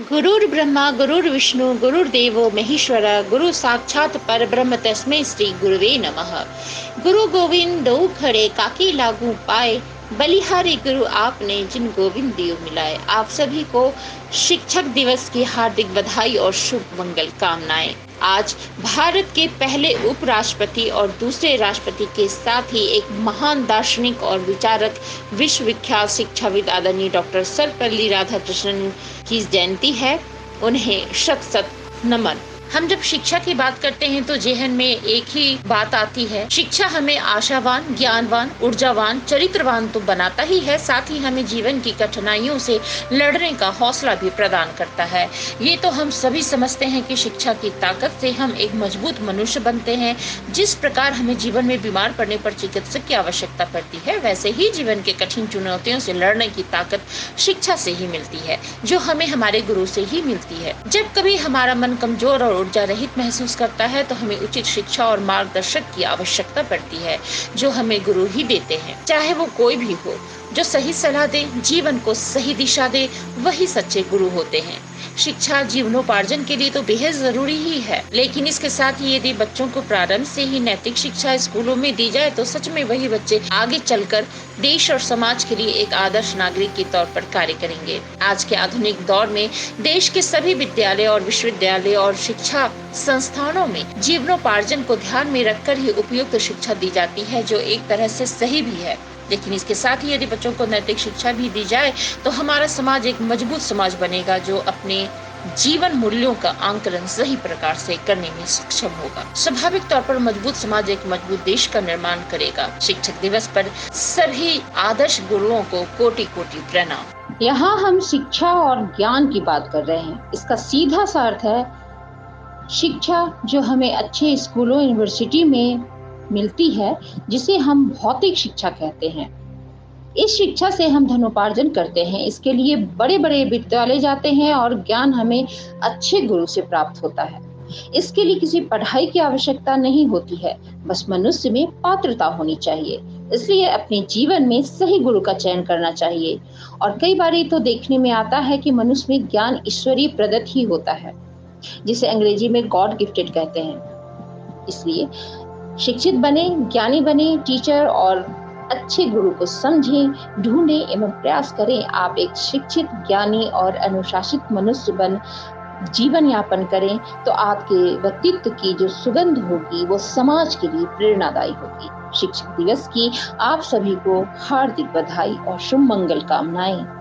गुरुर् ब्रह्मा गुरुर्विष्णु गुरुर्देवो महेश्वर गुरु साक्षात परब्रह्म तस्मै श्री गुरुवे नमः। गुरु गोविंद दो खड़े काकी लागू पाए, बलिहारी गुरु आपने जिन गोविंद दियो मिलाए। आप सभी को शिक्षक दिवस की हार्दिक बधाई और शुभ मंगल कामनाएं। आज भारत के पहले उपराष्ट्रपति और दूसरे राष्ट्रपति के साथ ही एक महान दार्शनिक और विचारक, विश्वविख्यात शिक्षाविद आदरणीय डॉक्टर सर्वपल्ली राधाकृष्णन की जयंती है। उन्हें शत शत नमन। हम जब शिक्षा की बात करते हैं तो जेहन में एक ही बात आती है, शिक्षा हमें आशावान, ज्ञानवान, ऊर्जावान, चरित्रवान तो बनाता ही है, साथ ही हमें जीवन की कठिनाइयों से लड़ने का हौसला भी प्रदान करता है। ये तो हम सभी समझते हैं कि शिक्षा की ताकत से हम एक मजबूत मनुष्य बनते हैं। जिस प्रकार हमें जीवन में बीमार पड़ने पर चिकित्सक की आवश्यकता पड़ती है, वैसे ही जीवन के कठिन चुनौतियों से लड़ने की ताकत शिक्षा से ही मिलती है, जो हमें हमारे गुरु से ही मिलती है। जब कभी हमारा मन कमजोर और ऊर्जा रहित महसूस करता है तो हमें उचित शिक्षा और मार्गदर्शक की आवश्यकता पड़ती है, जो हमें गुरु ही देते हैं। चाहे वो कोई भी हो, जो सही सलाह दे, जीवन को सही दिशा दे, वही सच्चे गुरु होते हैं। शिक्षा जीवनोपार्जन के लिए तो बेहद जरूरी ही है, लेकिन इसके साथ ही यदि बच्चों को प्रारंभ से ही नैतिक शिक्षा स्कूलों में दी जाए तो सच में वही बच्चे आगे चलकर देश और समाज के लिए एक आदर्श नागरिक के तौर पर कार्य करेंगे। आज के आधुनिक दौर में देश के सभी विद्यालय और विश्वविद्यालय और शिक्षा संस्थानों में जीवनोपार्जन को ध्यान में रखकर ही उपयुक्त शिक्षा दी जाती है, जो एक तरह से सही भी है। लेकिन इसके साथ ही यदि बच्चों को नैतिक शिक्षा भी दी जाए तो हमारा समाज एक मजबूत समाज बनेगा, जो अपने जीवन मूल्यों का आंकलन सही प्रकार से करने में सक्षम होगा। स्वाभाविक तौर पर मजबूत समाज एक मजबूत देश का निर्माण करेगा। शिक्षक दिवस पर सभी आदर्श गुरुओं को कोटि कोटि प्रणाम। यहाँ हम शिक्षा और ज्ञान की बात कर रहे हैं। इसका सीधा सा अर्थ है शिक्षा जो हमें अच्छे स्कूलों यूनिवर्सिटी में मिलती है, जिसे हम भौतिक शिक्षा कहते हैं। इस शिक्षा से हम धनोपार्जन करते हैं, इसके लिए बड़े बड़े विद्यालय जाते हैं और ज्ञान हमें अच्छे गुरु से प्राप्त होता है। इसके लिए किसी पढ़ाई की आवश्यकता नहीं होती है, बस मनुष्य में पात्रता होनी चाहिए। इसलिए अपने जीवन में सही गुरु का चयन करना चाहिए। और कई बार तो देखने में आता है कि मनुष्य में ज्ञान ईश्वरीय प्रदत्त ही होता है, जिसे अंग्रेजी में गॉड गिफ्टेड कहते हैं। इसलिए शिक्षित बने, ज्ञानी बने, टीचर और अच्छे गुरु को समझें, ढूंढें एवं प्रयास करें। आप एक शिक्षित, ज्ञानी और अनुशासित मनुष्य बन जीवन यापन करें तो आपके व्यक्तित्व की जो सुगंध होगी वो समाज के लिए प्रेरणादायी होगी। शिक्षक दिवस की आप सभी को हार्दिक बधाई और शुभ मंगल कामनाएं।